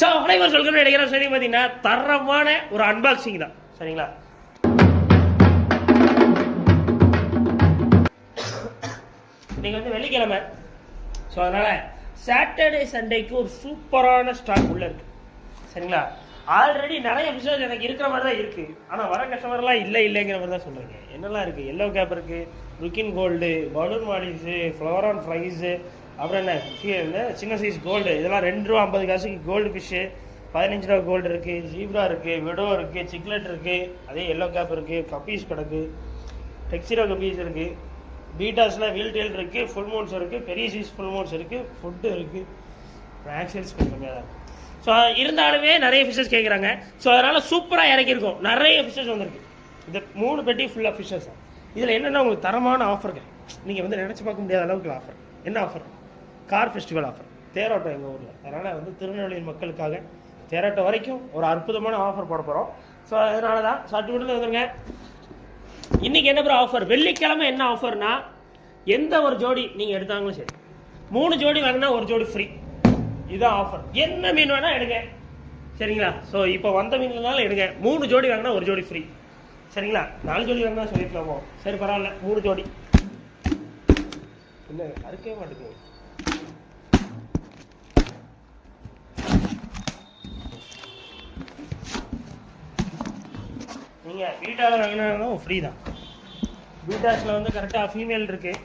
So அனைவரும் சொல்கிறேன் நினைக்கிறேன். சரி பார்த்தீங்கன்னா தரமான ஒரு அன்பாக்சிங் தான். சரிங்களா? இன்னைக்கு வந்து வெள்ளிக்கிழமை. ஸோ அதனால சாட்டர்டே சண்டேக்கு ஒரு சூப்பரான ஸ்டாக் உள்ள இருக்கு. சரிங்களா? ஆல்ரெடி நிறைய விஷயம் எனக்கு இருக்கிற மாதிரி தான் இருக்கு. ஆனால் வர கஸ்டமர்லாம் இல்லைங்கிற மாதிரி தான் சொல்றீங்க. என்னெல்லாம் இருக்கு? எல்லோ கேப் இருக்கு, ருக்கின் கோல்டு, பலூன் மாடிஸு, ஃப்ளவரான் ஃப்ரைஸு, அப்புறம் என்ன சின்ன சைஸ் கோல்டு, இதெல்லாம் ₹2.50 கோல்டு ஃபிஷ்ஷு, ₹15 கோல்டு இருக்கு, ஜீப்ரா இருக்கு, விடோ இருக்கு, சிக்லெட் இருக்கு, அதே எல்லோ கேப் இருக்கு, கப்பீஸ் கிடக்கு, டெக்ஸிரோ கப்பீஸ் இருக்கு, பீட்டாஸில் வீல் டெயில் இருக்கு, ஃபுல் மூன்ஸ் இருக்கு, பெரிய சைஸ் ஃபுல் மூன்ஸ் இருக்கு, ஃபுட்டு இருக்கு, ஆக்சரிஸ் கொஞ்சம் கம்மியாக தான் இருக்கு. ஸோ இருந்தாலுமே நிறைய ஃபிஷஸ் கேட்குறாங்க. ஸோ அதனால் சூப்பராக இறக்கியிருக்கோம். நிறைய ஃபிஷஸ் வந்திருக்கு. இது 3 பெட்டி ஃபுல்லாக ஃபிஷஸ் தான். இதில் என்னென்னா உங்களுக்கு தரமான ஆஃபர்கள் நீங்கள் வந்து நினச்சி பார்க்க முடியாத அளவுக்கு ஆஃபர். என்ன ஆஃபர்? கார் ஃபெஸ்டிவல் ஆஃபர், தேரோட்டம் எங்கள் ஊரில். அதனால் வந்து திருநெல்வேலி மக்களுக்காக தேரோட்டம் வரைக்கும் ஒரு அற்புதமான ஆஃபர் போட போகிறோம். ஸோ அதனால தான் சட்டு விட்டு வந்துருங்க. இன்றைக்கி என்ன ஆஃபர்? வெள்ளிக்கிழமை என்ன ஆஃபர்னா, எந்த ஒரு ஜோடி நீங்கள் எடுத்தாங்களும் சரி, 3 ஜோடி வாங்கினா ஒரு ஜோடி ஃப்ரீ. இதுதான் ஆஃபர். என்ன மீன் வேணா எடுங்க. சரிங்களா? ஸோ இப்போ வந்த மீன்லாம் எடுங்க. 3 ஜோடி வாங்கினா ஒரு ஜோடி ஃப்ரீ. சரிங்களா? 4 ஜோடி வாங்கினா சொல்லிக்கலாமோ? சரி பரவாயில்ல, 3 ஜோடி. என்ன அறுக்கவே மாட்டேங்குது. நீங்கள் பீட்டாவில் வாங்கினாலும் ஃப்ரீ தான். பீட்டாஸில் வந்து கரெக்டாக ஃபீமேல் இருக்குது,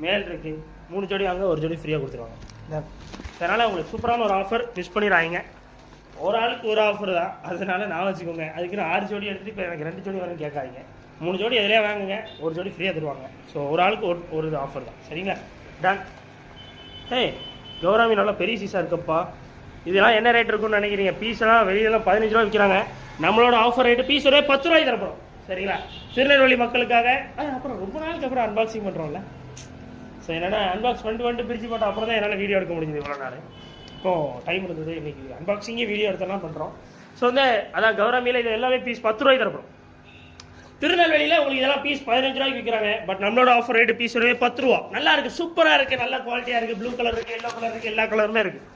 மேல் இருக்குது. 3 ஜோடி வாங்க ஒரு ஜோடி ஃப்ரீயாக கொடுத்துருவாங்க. அதனால் உங்களுக்கு சூப்பரான ஒரு ஆஃபர், மிஸ் பண்ணிடுறாங்க. ஒரு ஆளுக்கு ஒரு ஆஃபர் தான், அதனால நான் வச்சுக்கோங்க. அதுக்குன்னு 6 ஜோடி எடுத்துகிட்டு இப்போ எனக்கு 2 ஜோடி வரணும்னு கேட்காதீங்க. 3 ஜோடி எதிலே வாங்குங்க, ஒரு ஜோடி ஃப்ரீயாக தருவாங்க. ஸோ ஒரு ஆளுக்கு ஒரு ஆஃபர் தான். சரிங்களா? டன். கௌராமி நல்லா பெரிய சீஸாக இருக்கப்பா. இதெல்லாம் என்ன ரேட் இருக்குன்னு நினைக்கிறீங்க? பீஸெல்லாம் வெளியிலலாம் 15 ரூபா விற்கிறாங்க. நம்மளோட ஆஃபர் ரேட்டு பீஸ் ஒரே 10 ரூபாய்க்கு தரப்போம். சரிங்களா? திருநெல்வேலி மக்களுக்காக. அப்புறம் ரொம்ப நாளுக்கு அப்புறம் அன்பாக்சிங் பண்ணுறோம்ல. ஸோ என்னென்னா அன்பாக்ஸ் பண்ணிட்டு பிரித்து போட்டோம். அப்புறம் தான் என்னால் வீடியோ எடுக்க முடிஞ்சது. இவ்வளோ நாள் இப்போது டைம் இருந்தது. இன்றைக்கி அன்பாக்சிங்கே வீடியோ எடுத்தெல்லாம் பண்ணுறோம். ஸோ வந்து அதான் கௌராமியில் இது எல்லாமே பீஸ் 10 ரூபாய்க்கு தரப்போம். திருநெல்வேலியில் உங்களுக்கு இதெல்லாம் பீஸ் 15 ரூபாய்க்கு விற்கிறாங்க. பட் நம்மளோட ஆஃபர் ரேட்டு பீஸ் ஒரே 10 ரூபா. நல்லா இருக்குது, சூப்பராக இருக்குது, நல்ல குவாலிட்டியாக இருக்குது. ப்ளூ கலர் இருக்குது, எல்லோ கலர் இருக்குது, எல்லா கலருமே இருக்குது.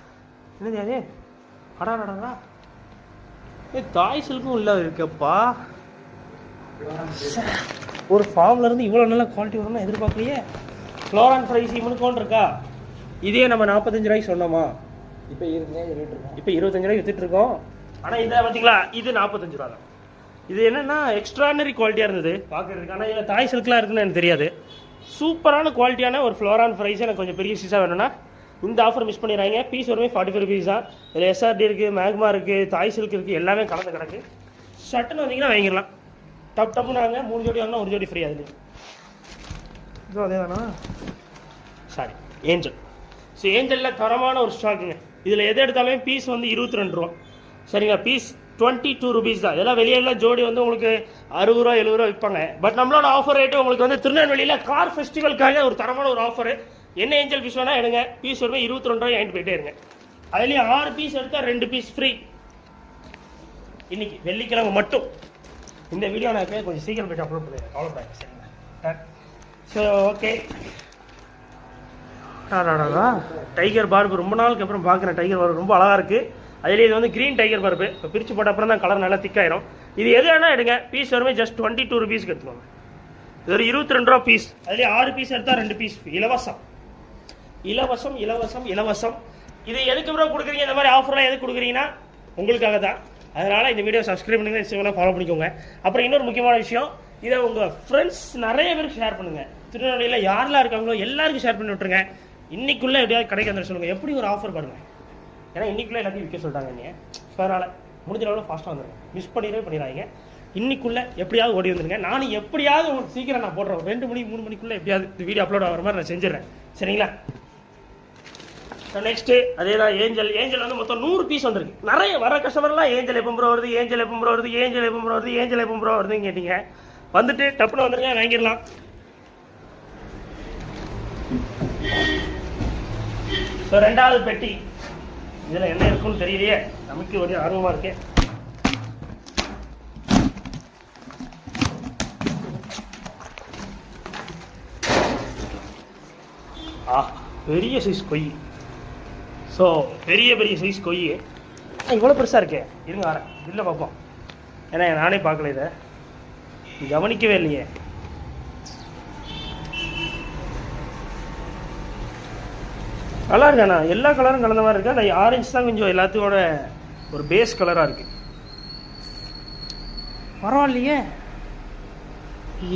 என்னது அது? அடாடா, தாய் சில்க்கும் உள்ள இருக்கப்பா. ஒரு ஃபார்ம்லேருந்து இவ்வளோ நல்ல குவாலிட்டி வரும்னு எதிர்பார்க்கலையே. ஃப்ளோரான் ஃப்ரைஸ் இவனுக்கு இருக்கா? இதே நம்ம 45 ரூபாய்க்கு சொன்னோமா? இப்போ 25 ரூபாய்க்கு வித்துட்டு இருக்கோம். ஆனால் இதை பார்த்தீங்களா, இது 45 ரூபா தான். இது என்னென்னா எக்ஸ்ட்ரானரி குவாலிட்டியாக இருந்தது பார்க்குறதுக்கு. ஆனால் இதில் தாய் சில்க்லாம் இருக்குன்னு எனக்கு தெரியாது. சூப்பரான குவாலிட்டியான ஒரு ஃப்ளோரான் ஃப்ரைஸ் எனக்கு கொஞ்சம் பெரிய சீஸாக வேணும்னா இந்த ஆஃபர் மிஸ் பண்ணிடுறாங்க. பீஸ் வருமே 45 ருபீஸ் தான். இதில் எஸ்ஆர்டி இருக்குது, மேக்மா இருக்குது, தாய் சில்க் இருக்குது, எல்லாமே கலந்து கிடக்கு. ஷர்ட்டுன்னு வந்தீங்கன்னா வாங்கிடலாம். டப்புன்னு வாங்க. 3 ஜோடி வாங்கினா ஒரு ஜோடி ஃப்ரீ. அதுலேயும் இதுவும் அதே தானா? Sorry, angel. ஸோ ஏஞ்சலில் தரமான ஒரு ஸ்டாக்குங்க. இதில் எது எடுத்தாலுமே பீஸ் வந்து 22 ரூபா. சரிங்களா? பீஸ் 22 ருபீஸ் தான். இதெல்லாம் வெளியெல்லாம் ஜோடி வந்து உங்களுக்கு 60 ரூபா 70 ரூபா விற்பாங்க. பட் நம்மளோட ஆஃபர் ரேட்டு உங்களுக்கு வந்து திருநெல்வேலியில் கார் ஃபெஸ்டிவலுக்காக ஒரு தரமான ஒரு ஆஃபர். என்ன ஏஞ்சல் பீஸ் வேணால் எடுங்க. பீஸ் வருமே 22 ரூபாய் வாங்கிட்டு போயிட்டே இருங்க. அதுலேயும் 6 பீஸ் எடுத்தால் 2 பீஸ் ஃப்ரீ. இன்னைக்கு வெள்ளிக்கிழமை மட்டும். இந்த வீடியோ நான் கொஞ்சம் சீக்கிரம் போய்ட்டு அப்லோட் பண்ணுறேன். கவலைப்படாது. சரிங்களா? So okay. டைகர் பார்பு ரொம்ப நாளுக்கு அப்புறம் பார்க்குறேன். டைகர் பார்பு ரொம்ப அழகாக இருக்குது. அதுலேயே இது வந்து க்ரீன் டைகர் பார்பு. இப்போ பிரித்து போட்ட அப்புறம் தான் கலர் நல்லா திக்காயிரும். இது எது வேணால் எடுங்க. பீஸ் வருமே ஜஸ்ட் 22 ருபீஸ்க்கு எடுத்துக்கோங்க. இது ஒரு 22 ரூபா பீஸ். அதுலேயே 6 பீஸ் எடுத்தால் 2 பீஸ் இலவசம். இலவசம் இலவசம் இலவசம். இது எதுக்கு ப்ரோ கொடுக்குறீங்க? இந்த மாதிரி ஆஃபர்லாம் எதுக்கு கொடுக்குறீங்கன்னா உங்களுக்காக தான். அதனால் இந்த வீடியோ சப்ஸ்கிரைப் பண்ணுங்க, இன்ஸ்டாகிராம் ஃபாலோ பண்ணிக்கோங்க. அப்புறம் இன்னொரு முக்கியமான விஷயம், இதை உங்கள் ஃப்ரெண்ட்ஸ் நிறைய பேருக்கு ஷேர் பண்ணுங்கள். திருநெல்வேலியில் யாரெல்லாம் இருக்காங்களோ எல்லாருக்கும் ஷேர் பண்ணி விட்டுருங்க. இன்னைக்குள்ளே எப்படியாவது கடைக்கு வந்து சொல்லுங்கள். எப்படி ஒரு ஆஃபர் பாருங்கள். ஏன்னா இன்னைக்குள்ளே எல்லாத்தையும் விற்க சொல்லிட்டாங்க நீங்கள். ஸோ அதனால் முடிஞ்ச அளவு ஃபாஸ்ட்டாக வந்துடுங்க. மிஸ் பண்ணிடுறாங்க. இன்னைக்குள்ளே எப்படியாவது ஓடி வந்துடுங்க. நானும் எப்படியாவது உங்களுக்கு சீக்கிரம் நான் போடுறேன். 2 மணி 3 மணிக்குள்ளே எப்படியாவது இந்த வீடியோ அப்லோட் ஆகிற மாதிரி நான் செஞ்சிடறேன். சரிங்களா? நெக்ஸ்ட்டு அதே தான் ஏஞ்சல். ஏஞ்சல் வந்து மொத்தம் 100 பீஸ் வந்துருக்கு. நிறைய வர கஸ்டமர்லாம் ஏஞ்சல் எப்போ ப்ரோ வருது, ஏஞ்சல் எப்போ ப்ரோ வருது, ஏஞ்சல் எப்போ ப்ரோ வருது, ஏஞ்சல் எப்போ ப்ரோ வருதுன்னு கேட்டிங்க. வந்துட்டு டப்புன்னு வந்துருங்க, வாங்கிடலாம். ஸோ 2வது பெட்டி. இதில் என்ன இருக்குன்னு தெரியலையே, நமக்கு ஒரு ஆர்வமாக இருக்கு. பெரிய சைஸ் கொய். ஸோ பெரிய சைஸ் கொய். இவ்வளோ பெருசாக இருக்கே, இருங்க வரேன் இல்லை பார்ப்போம். ஏன்னா நானே பார்க்கல, இதை கவனிக்கவே இல்லையே. நல்லா இருக்காண்ணா, எல்லா கலரும் கலந்த மாதிரி இருக்கா. நான் ஆரஞ்சு தான் கொஞ்சம் எல்லாத்தையோட ஒரு பேஸ் கலராக இருக்குது. பரவாயில்லையே,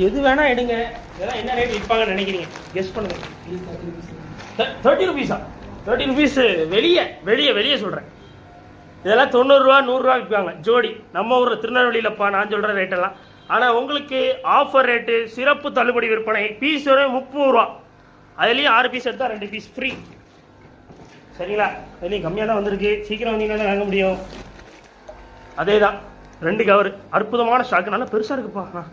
எது வேணா எடுங்க. இதெல்லாம் என்ன ரேட் விற்பாங்கன்னு நினைக்கிறீங்க? கெஸ் பண்ணுங்க. 30 ருபீஸா? 30 ருபீஸ் வெளியே வெளியே வெளியே சொல்கிறேன். இதெல்லாம் 90 ரூபா 100 ரூபா விற்பாங்க ஜோடி. நம்ம ஊரில் திருநெல்வேலியிலப்பா நான் சொல்கிற ரேட்டெல்லாம். ஆனால் உங்களுக்கு ஆஃபர் ரேட்டு, சிறப்பு தள்ளுபடி விற்பனை, பீஸ் வரை 30 ரூபா. அதுலேயும் 6 பீஸ் எடுத்தால் 2 பீஸ் ஃப்ரீ. சரிங்களா? அதுலேயும் கம்மியாக தான் வந்திருக்கு. சீக்கிரம் வந்தீங்கன்னா வாங்க முடியும். அதே தான் 2 கவர். அற்புதமான ஸ்டாக்கு, நல்லா பெருசாக இருக்குப்பா.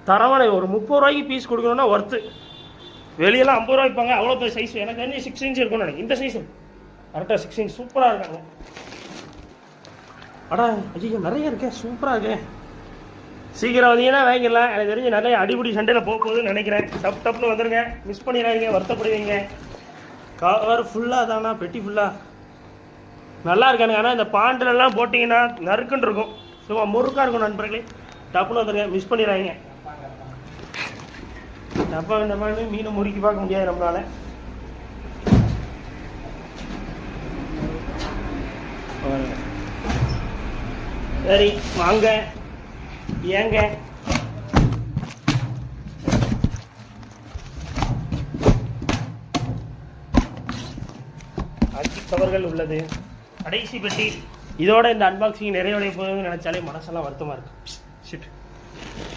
தரமான ஒரு 30 ரூபாய்க்கு பீஸ் கொடுக்கணும்னா ஒர்த்து. வெளியெல்லாம் 50 ரூபா வைப்பாங்க, அவ்வளோ பெரிய சைஸ். எனக்கு வந்து 6 இன்ச் இருக்கும்னு நினைக்கிறேன். இந்த சைஸ் கரெக்டாக 6 இன்ச் சூப்பராக இருக்காங்க. அடா ஐயோ நிறைய இருக்கே, சூப்பராக இருக்கேன். சீக்கிரம் வந்தீங்கன்னா வாங்கிடலாம். எனக்கு தெரிஞ்சு நிறைய அடிப்படி சண்டையில் போக போகுதுன்னு நினைக்கிறேன். டப்னு வந்துடுங்க, மிஸ் பண்ணிடாதீங்க, வருத்தப்படுவீங்க. கவர் ஃபுல்லாக தானா, பெட்டி ஃபுல்லாக நல்லா இருக்கானுங்க. ஆனால் இந்த பாண்டிலெல்லாம் போட்டிங்கன்னா நறுக்குன்னு இருக்கும், சும்மா முறுக்காக இருக்கும். நண்பர்களே டப்புன்னு வந்துடுங்க, மிஸ் பண்ணிடாதீங்க. டப்பா டப்பான்னு மீனை முறுக்கி பார்க்க முடியாது நம்மளால. சரி வாங்க ஏங்க. அஞ்சு கவர்கள் உள்ளது, கடைசி பெட்டி. இதோட இந்த அன்பாக்சிங் நிறைவடைய போகுதுன்னு நினைச்சாலே மனசெல்லாம் வருத்தமாக இருக்கு. Shit,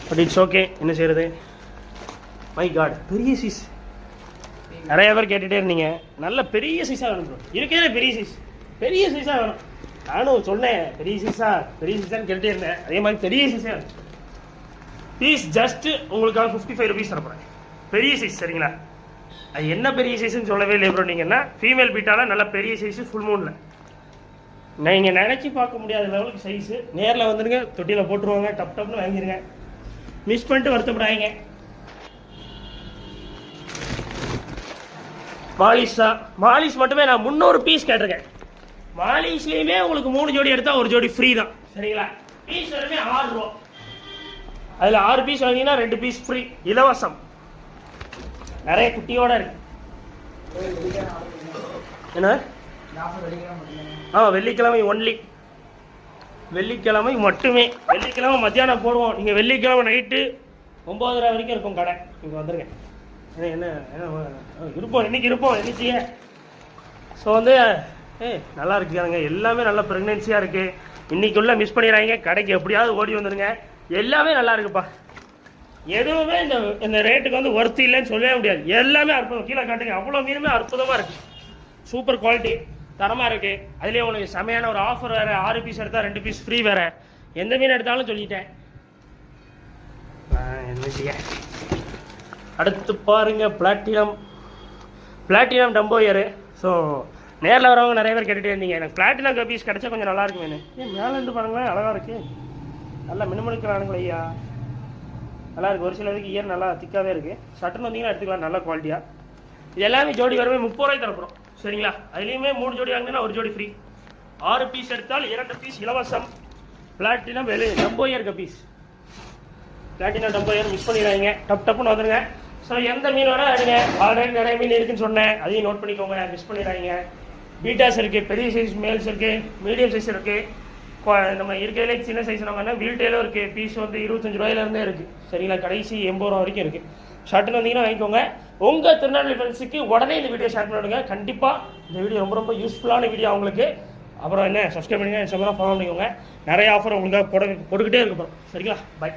but it's okay. என்ன செய்யறது? மை காட், பெரிய சைஸ். நிறைய பேர் கேட்டுகிட்டே இருந்தீங்க, நல்ல பெரிய சைஸாக வேணும் ப்ரோ. இருக்கிறதே பெரிய சைஸ், பெரிய சைஸாக வேணும். நானும் சொன்னேன் பெரிய சைஸான்னு கேட்டுகிட்டே இருந்தேன். அதே மாதிரி பெரிய சைஸாக வேணும். பீஸ் ஜஸ்ட்டு உங்களுக்காக 55 ருபீஸ் தரப்போகிறேன். பெரிய சைஸ். சரிங்களா? அது என்ன பெரிய சைஸ்ன்னு சொல்லவே இல்லை ப்ரோ. நீங்கன்னா ஃபீமேல் பீட்டால் நல்ல பெரிய சைஸு, ஃபுல் மூனில் நீங்கள் நினச்சி பார்க்க முடியாத லெவலுக்கு சைஸு. நேரில் வந்துடுங்க, தொட்டியில் போட்டுருவாங்க, டப்னு வாங்கிடுங்க. மிஸ் பண்ணிட்டு வருத்தப்படாதீங்க. மாலிஷா, மாலிஷ் மட்டுமே நான் 300 பீஸ் கேட்டிருக்கேன். மாலிஷ்லேயுமே உங்களுக்கு 3 ஜோடி எடுத்தால் 1 ஜோடி ஃப்ரீ தான். சரிங்களா? பீஸ் வருமே 6 ரூபா. அதில் 6 பீஸ் வாங்கினா 2 பீஸ் ஃப்ரீ, இலவசம். நிறைய குட்டியோட இருக்கு. என்ன? வெள்ளிக்கிழமை ஒன்லி, வெள்ளிக்கிழமை மட்டுமே. வெள்ளிக்கிழமை மத்தியானம் போடுவோம். நீங்கள் வெள்ளிக்கிழமை நைட்டு 9:30 வரைக்கும் இருக்கும் கடை. இங்கே வந்துருங்க. என்ன இருப்போம், இன்னைக்கு இருப்போம் என்னைக்கு. ஸோ வந்து நல்லா இருக்குங்க, எல்லாமே நல்ல ப்ரெக்னென்சியாக இருக்குது. இன்னைக்குள்ள மிஸ் பண்ணிடுறாங்க, கடைக்கு எப்படியாவது ஓடி வந்துடுங்க. எல்லாமே நல்லா இருக்குப்பா. எதுவுமே இந்த ரேட்டுக்கு வந்து ஒர்த்து இல்லைன்னு சொல்லவே முடியாது. எல்லாமே அற்புதம். கீழே காட்டுங்க, அவ்வளோ மீனுமே அற்புதமாக இருக்குது. சூப்பர் குவாலிட்டி, தரமாக இருக்குது. அதுலேயே உங்களுக்கு செமையான ஒரு ஆஃபர் வேறு. 6 பீஸ் எடுத்தால் 2 பீஸ் ஃப்ரீ வேறு. எந்த மீன் எடுத்தாலும் சொல்லிட்டேன். என்ன செய்ய? அடுத்து பாருங்க, பிளாட்டினம் டம்போயரு. ஸோ நேரில் வரவங்க நிறைய பேர் கேட்டுகிட்டே இருந்தீங்க, எனக்கு பிளாட்டினம் கப்பீஸ் கிடச்சா கொஞ்சம் நல்லா இருக்குமே. மேலேருந்து பாருங்களேன், அழகாக இருக்குது. நல்லா மினுமினுக்கிறானுங்களே ஐயா, நல்லா இருக்குது. ஒரு சிலருக்கு இயர் நல்லா திக்காகவே இருக்குது. சட்டன் வந்தீங்கன்னா எடுத்துக்கலாம், நல்ல குவாலிட்டியாக. இது எல்லாமே ஜோடி வரவே 30 ரூபாய்க்கு தரப்போம். சரிங்களா? அதுலேயுமே 3 ஜோடி வாங்கினா 1 ஜோடி ஃப்ரீ. 6 பீஸ் எடுத்தால் 2 பீஸ் இலவசம். பிளாட்டினம் டம்போயர் கப்பீஸ், பிளாட்டினம் டம்போயர் மிஸ் பண்ணிடுறாங்க. டப்புன்னு வந்துடுங்க. ஸோ எந்த மீன் வேணால் எடுங்க. ஆல்ரெடி நிறைய மீன் இருக்குன்னு சொன்னேன், அதையும் நோட் பண்ணிக்கோங்க, மிஸ் பண்ணிடுறாங்க. பீட்டாஸ் இருக்குது, பெரிய சைஸ் மேல்ஸ் இருக்குது, மீடியம் சைஸ் இருக்குது. நம்ம இருக்கிறதுலே சின்ன சைஸ் வாங்கினா வீல்டேலும் இருக்குது. பீஸ் வந்து 25 ரூபாயிலேருந்தே இருக்குது. சரிங்களா? கடைசி 80 ரூபா வரைக்கும் இருக்குது. ஷர்ட்டுன்னு வந்தீங்கன்னா வாங்கிக்கோங்க. உங்கள் திருநெல்வேலி ஃப்ரெண்ட்ஸுக்கு உடனே இந்த வீடியோ ஷேர் பண்ணிவிடுங்க. கண்டிப்பாக இந்த வீடியோ ரொம்ப யூஸ்ஃபுல்லான வீடியோ அவங்களுக்கு. அப்புறம் என்ன, சப்ஸ்கிரைப் பண்ணுங்கள், இன்ஸ்டாகிராம் ஃபாலோ பண்ணிக்கோங்க. நிறைய ஆஃபர் உங்களுக்காக போட்டுக்கிட்டே இருக்க போகிறோம். சரிங்களா? பை.